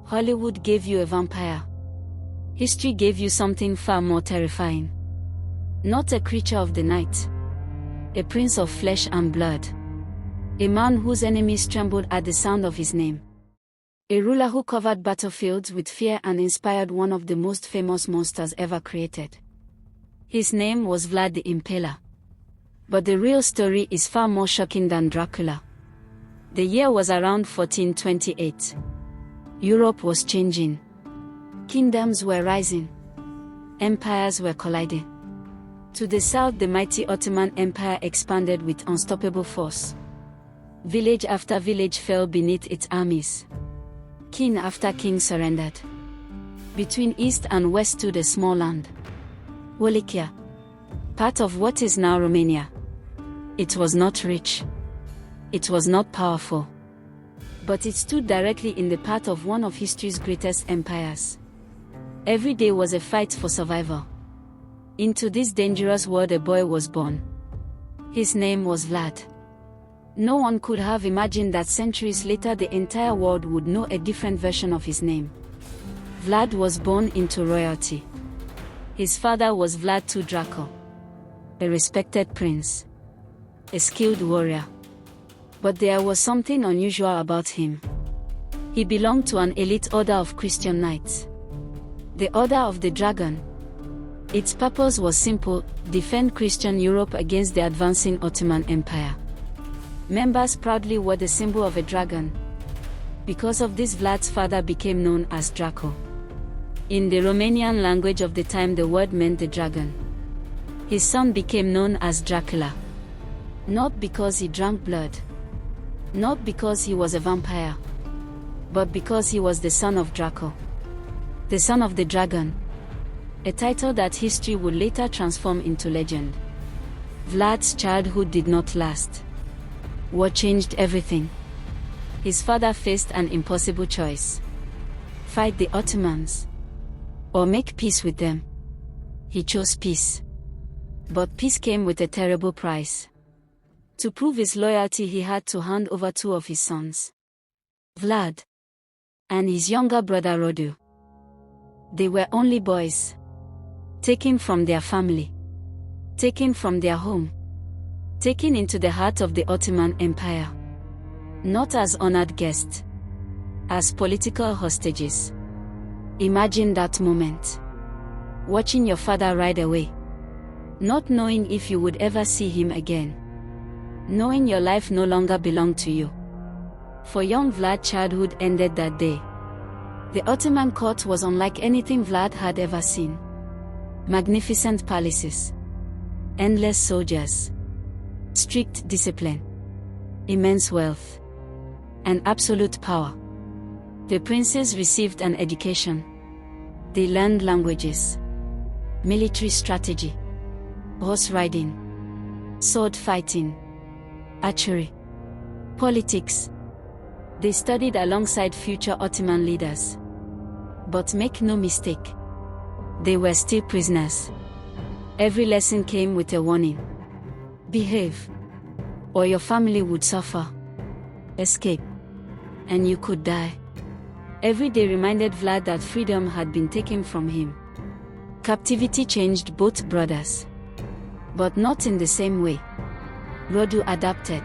Hollywood gave you a vampire. History gave you something far more terrifying. Not a creature of the night. A prince of flesh and blood. A man whose enemies trembled at the sound of his name. A ruler who covered battlefields with fear and inspired one of the most famous monsters ever created. His name was Vlad the Impaler. But the real story is far more shocking than Dracula. The year was around 1428. Europe was changing. Kingdoms were rising. Empires were colliding. To the south, the mighty Ottoman Empire expanded with unstoppable force. Village after village fell beneath its armies. King after king surrendered. Between east and west stood a small land. Wallachia. Part of what is now Romania. It was not rich. It was not powerful. But it stood directly in the path of one of history's greatest empires. Every day was a fight for survival. Into this dangerous world a boy was born. His name was Vlad. No one could have imagined that centuries later the entire world would know a different version of his name. Vlad was born into royalty. His father was Vlad II Draco. A respected prince. A skilled warrior. But there was something unusual about him. He belonged to an elite order of Christian knights. The Order of the Dragon. Its purpose was simple: defend Christian Europe against the advancing Ottoman Empire. Members proudly wore the symbol of a dragon. Because of this, Vlad's father became known as Draco. In the Romanian language of the time, the word meant the dragon. His son became known as Dracula. Not because he drank blood. Not because he was a vampire. But because he was the son of Draco. The son of the dragon. A title that history would later transform into legend. Vlad's childhood did not last. War changed everything. His father faced an impossible choice. Fight the Ottomans. Or make peace with them. He chose peace. But peace came with a terrible price. To prove his loyalty, he had to hand over two of his sons. Vlad. And his younger brother Radu. They were only boys. Taken from their family. Taken from their home. Taken into the heart of the Ottoman Empire. Not as honored guests. As political hostages. Imagine that moment. Watching your father ride away. Not knowing if you would ever see him again. Knowing your life no longer belonged to you. For young Vlad, childhood ended that day. The Ottoman court was unlike anything Vlad had ever seen. Magnificent palaces. Endless soldiers. Strict discipline. Immense wealth. And absolute power. The princes received an education. They learned languages. Military strategy. Horse riding. Sword fighting. Archery. Politics. They studied alongside future Ottoman leaders. But make no mistake. They were still prisoners. Every lesson came with a warning. Behave. Or your family would suffer. Escape. And you could die. Every day reminded Vlad that freedom had been taken from him. Captivity changed both brothers. But not in the same way. Radu adapted.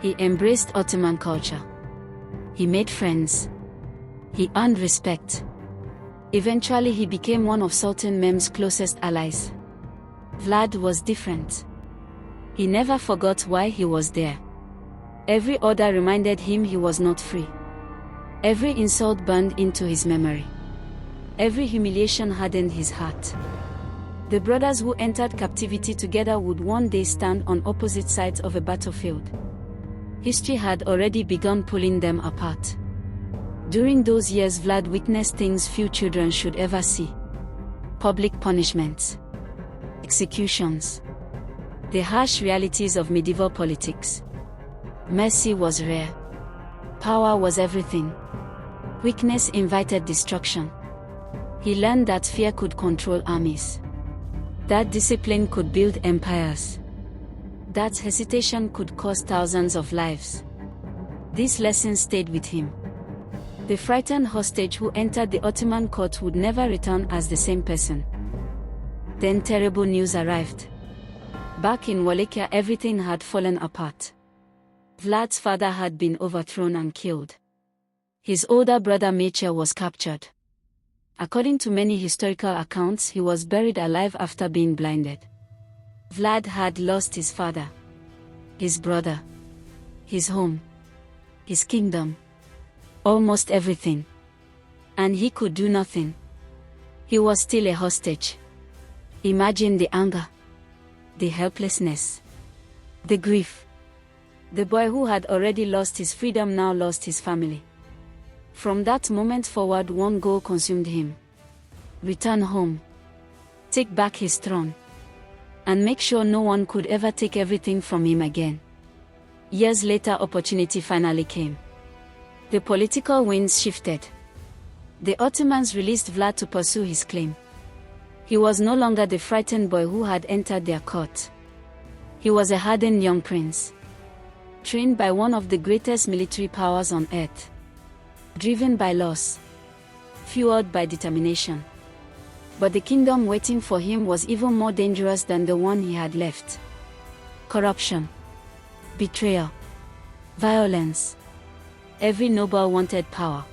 He embraced Ottoman culture. He made friends. He earned respect. Eventually he became one of Sultan Mehmed's closest allies. Vlad was different. He never forgot why he was there. Every order reminded him he was not free. Every insult burned into his memory. Every humiliation hardened his heart. The brothers who entered captivity together would one day stand on opposite sides of a battlefield. History had already begun pulling them apart. During those years, Vlad witnessed things few children should ever see. Public punishments. Executions. The harsh realities of medieval politics. Mercy was rare. Power was everything. Weakness invited destruction. He learned that fear could control armies. That discipline could build empires. That hesitation could cost thousands of lives. These lessons stayed with him. The frightened hostage who entered the Ottoman court would never return as the same person. Then terrible news arrived. Back in Wallachia, everything had fallen apart. Vlad's father had been overthrown and killed. His older brother Mircea was captured. According to many historical accounts, he was buried alive after being blinded. Vlad had lost his father, his brother, his home, his kingdom, almost everything. And he could do nothing. He was still a hostage. Imagine the anger, the helplessness, the grief. The boy who had already lost his freedom now lost his family. From that moment forward, one goal consumed him: return home, take back his throne, and make sure no one could ever take everything from him again. Years later, opportunity finally came. The political winds shifted. The Ottomans released Vlad to pursue his claim. He was no longer the frightened boy who had entered their court. He was a hardened young prince, trained by one of the greatest military powers on earth, driven by loss, fueled by determination. But the kingdom waiting for him was even more dangerous than the one he had left. Corruption, betrayal, violence. Every noble wanted power.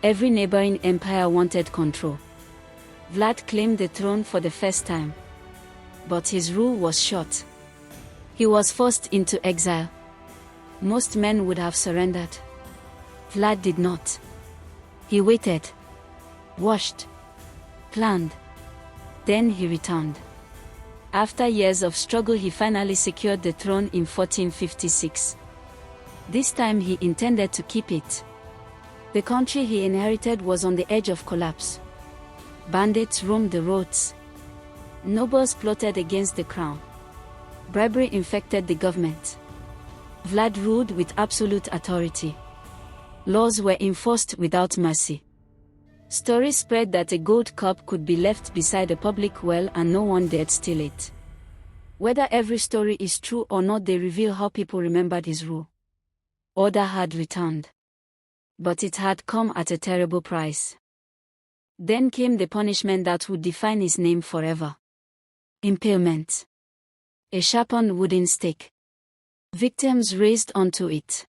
Every neighboring empire wanted control. Vlad claimed the throne for the first time. But his rule was short. He was forced into exile. Most men would have surrendered. Vlad did not. He waited, watched, planned. Then he returned. After years of struggle, he finally secured the throne in 1456. This time he intended to keep it. The country he inherited was on the edge of collapse. Bandits roamed the roads. Nobles plotted against the crown. Bribery infected the government. Vlad ruled with absolute authority. Laws were enforced without mercy. Stories spread that a gold cup could be left beside a public well and no one dared steal it. Whether every story is true or not, they reveal how people remembered his rule. Order had returned. But it had come at a terrible price. Then came the punishment that would define his name forever. Impalement. A sharpened wooden stake. Victims raised onto it,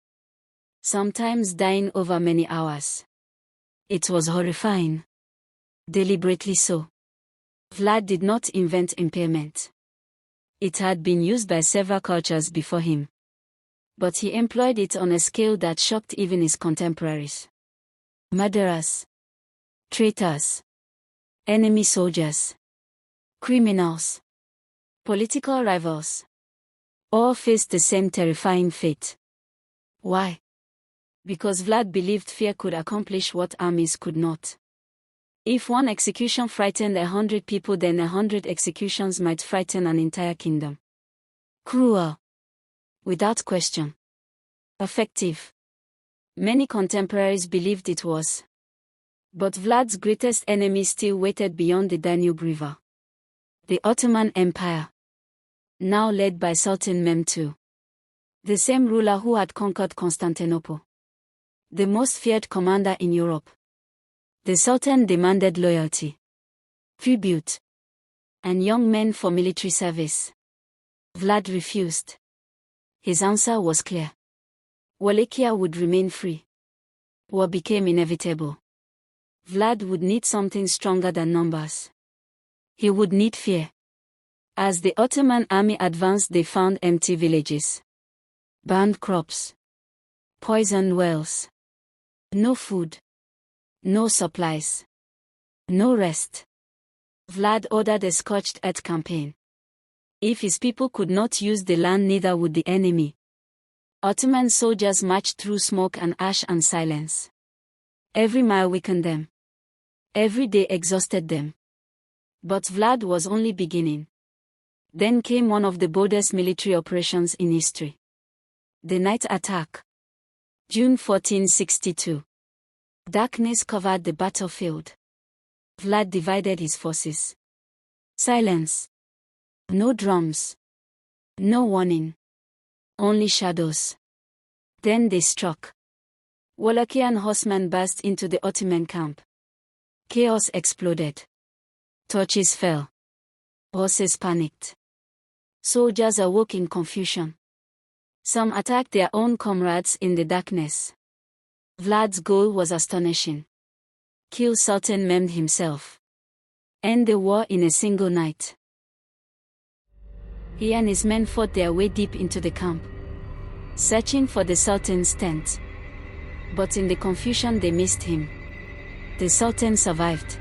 sometimes dying over many hours. It was horrifying. Deliberately so. Vlad did not invent impalement. It had been used by several cultures before him. But he employed it on a scale that shocked even his contemporaries. Murderers, traitors, enemy soldiers, criminals, political rivals, all faced the same terrifying fate. Why? Because Vlad believed fear could accomplish what armies could not. If one execution frightened 100 people, then 100 executions might frighten an entire kingdom. Cruel. Without question. Effective. Many contemporaries believed it was. But Vlad's greatest enemy still waited beyond the Danube River. The Ottoman Empire. Now led by Sultan Mehmed II. The same ruler who had conquered Constantinople. The most feared commander in Europe. The Sultan demanded loyalty, tribute, and young men for military service. Vlad refused. His answer was clear. Wallachia would remain free. War became inevitable. Vlad would need something stronger than numbers. He would need fear. As the Ottoman army advanced, they found empty villages, burned crops, poisoned wells. No food. No supplies. No rest. Vlad ordered a scorched earth campaign. If his people could not use the land, neither would the enemy. Ottoman soldiers marched through smoke and ash and silence. Every mile weakened them. Every day exhausted them. But Vlad was only beginning. Then came one of the boldest military operations in history. The night attack. June 1462. Darkness covered the battlefield. Vlad divided his forces. Silence. No drums. No warning. Only shadows. Then they struck. Wallachian horsemen burst into the Ottoman camp. Chaos exploded. Torches fell. Horses panicked. Soldiers awoke in confusion. Some attacked their own comrades in the darkness. Vlad's goal was astonishing. Kill Sultan Mehmed himself. End the war in a single night. He and his men fought their way deep into the camp, searching for the Sultan's tent. But in the confusion they missed him. The Sultan survived.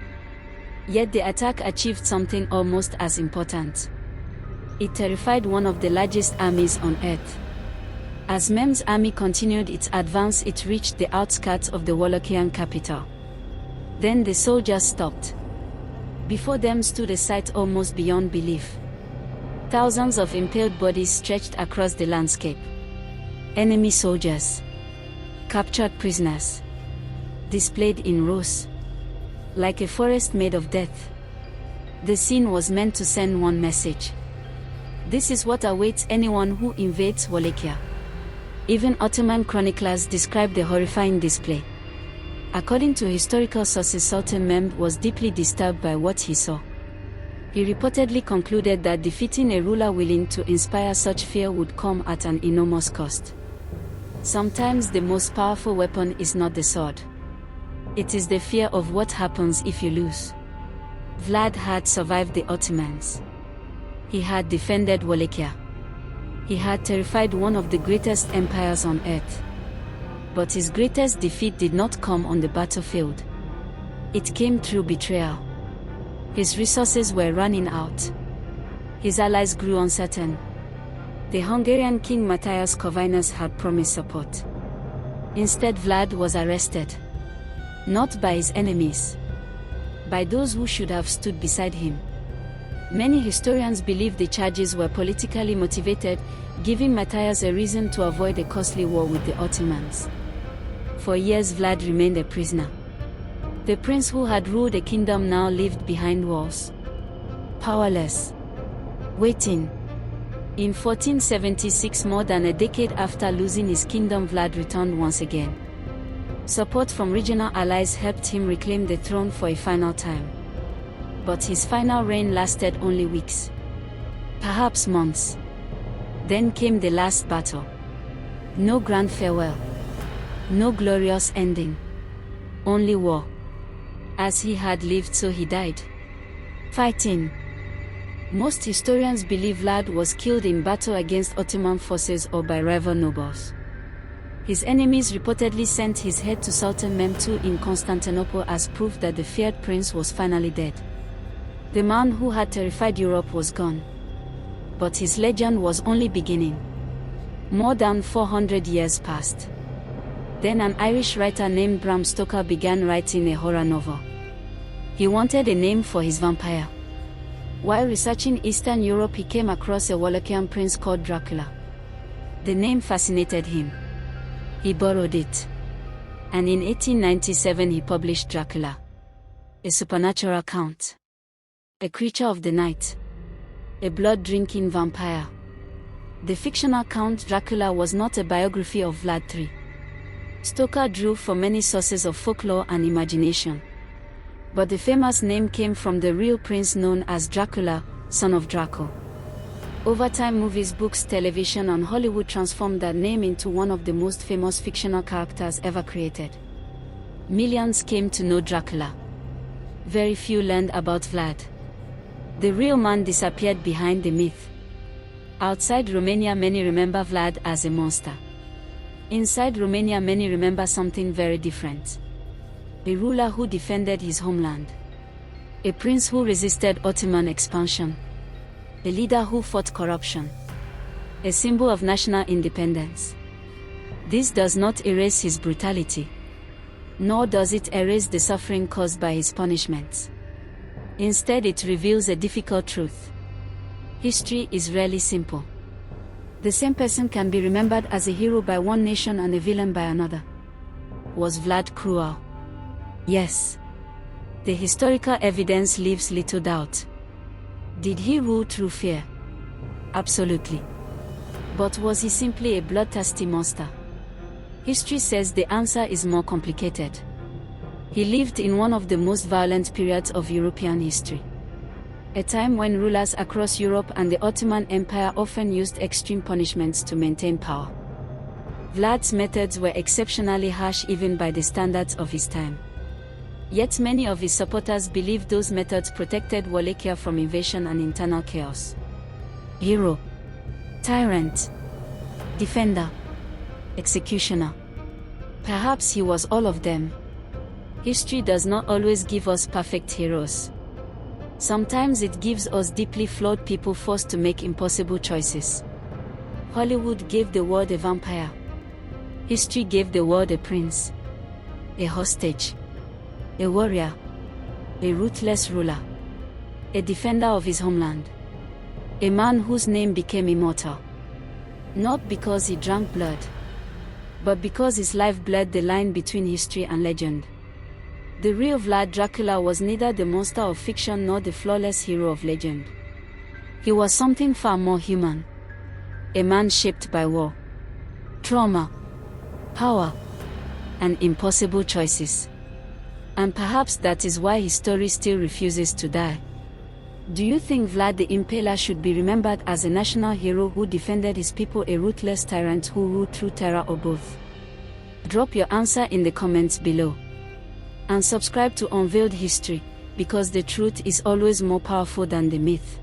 Yet the attack achieved something almost as important. It terrified one of the largest armies on earth. As Mehmed's army continued its advance, it reached the outskirts of the Wallachian capital. Then the soldiers stopped. Before them stood a sight almost beyond belief. Thousands of impaled bodies stretched across the landscape. Enemy soldiers. Captured prisoners. Displayed in rows. Like a forest made of death. The scene was meant to send one message. This is what awaits anyone who invades Wallachia. Even Ottoman chroniclers describe the horrifying display. According to historical sources, Sultan Mehmed was deeply disturbed by what he saw. He reportedly concluded that defeating a ruler willing to inspire such fear would come at an enormous cost. Sometimes the most powerful weapon is not the sword. It is the fear of what happens if you lose. Vlad had survived the Ottomans. He had defended Wallachia. He had terrified one of the greatest empires on earth. But his greatest defeat did not come on the battlefield. It came through betrayal. His resources were running out. His allies grew uncertain. The Hungarian king Matthias Corvinus had promised support. Instead, Vlad was arrested. Not by his enemies. By those who should have stood beside him. Many historians believe the charges were politically motivated, giving Matthias a reason to avoid a costly war with the Ottomans. For years Vlad remained a prisoner. The prince who had ruled a kingdom now lived behind walls. Powerless. Waiting. In 1476, more than a decade after losing his kingdom, Vlad returned once again. Support from regional allies helped him reclaim the throne for a final time. But his final reign lasted only weeks. Perhaps months. Then came the last battle. No grand farewell. No glorious ending. Only war. As he had lived, so he died. Fighting. Most historians believe Vlad was killed in battle against Ottoman forces or by rival nobles. His enemies reportedly sent his head to Sultan Mehmed II in Constantinople as proof that the feared prince was finally dead. The man who had terrified Europe was gone. But his legend was only beginning. More than 400 years passed. Then an Irish writer named Bram Stoker began writing a horror novel. He wanted a name for his vampire. While researching Eastern Europe, he came across a Wallachian prince called Dracula. The name fascinated him. He borrowed it. And in 1897 he published Dracula. A supernatural account. A creature of the night. A blood-drinking vampire. The fictional Count Dracula was not a biography of Vlad III. Stoker drew from many sources of folklore and imagination. But the famous name came from the real prince known as Dracula, son of Draco. Over time, movies, books, television, and Hollywood transformed that name into one of the most famous fictional characters ever created. Millions came to know Dracula. Very few learned about Vlad. The real man disappeared behind the myth. Outside Romania, many remember Vlad as a monster. Inside Romania, many remember something very different. A ruler who defended his homeland. A prince who resisted Ottoman expansion. A leader who fought corruption. A symbol of national independence. This does not erase his brutality. Nor does it erase the suffering caused by his punishments. Instead, it reveals a difficult truth. History is rarely simple. The same person can be remembered as a hero by one nation and a villain by another. Was Vlad cruel? Yes. The historical evidence leaves little doubt. Did he rule through fear? Absolutely. But was he simply a bloodthirsty monster? History says the answer is more complicated. He lived in one of the most violent periods of European history. A time when rulers across Europe and the Ottoman Empire often used extreme punishments to maintain power. Vlad's methods were exceptionally harsh even by the standards of his time. Yet many of his supporters believed those methods protected Wallachia from invasion and internal chaos. Hero, tyrant, defender, executioner. Perhaps he was all of them. History does not always give us perfect heroes. Sometimes it gives us deeply flawed people forced to make impossible choices. Hollywood gave the world a vampire. History gave the world a prince, a hostage, a warrior, a ruthless ruler, a defender of his homeland, a man whose name became immortal. Not because he drank blood, but because his life blurred the line between history and legend. The real Vlad Dracula was neither the monster of fiction nor the flawless hero of legend. He was something far more human. A man shaped by war, trauma, power, and impossible choices. And perhaps that is why his story still refuses to die. Do you think Vlad the Impaler should be remembered as a national hero who defended his people, a ruthless tyrant who ruled through terror, or both? Drop your answer in the comments below. And subscribe to Unveiled History, because the truth is always more powerful than the myth.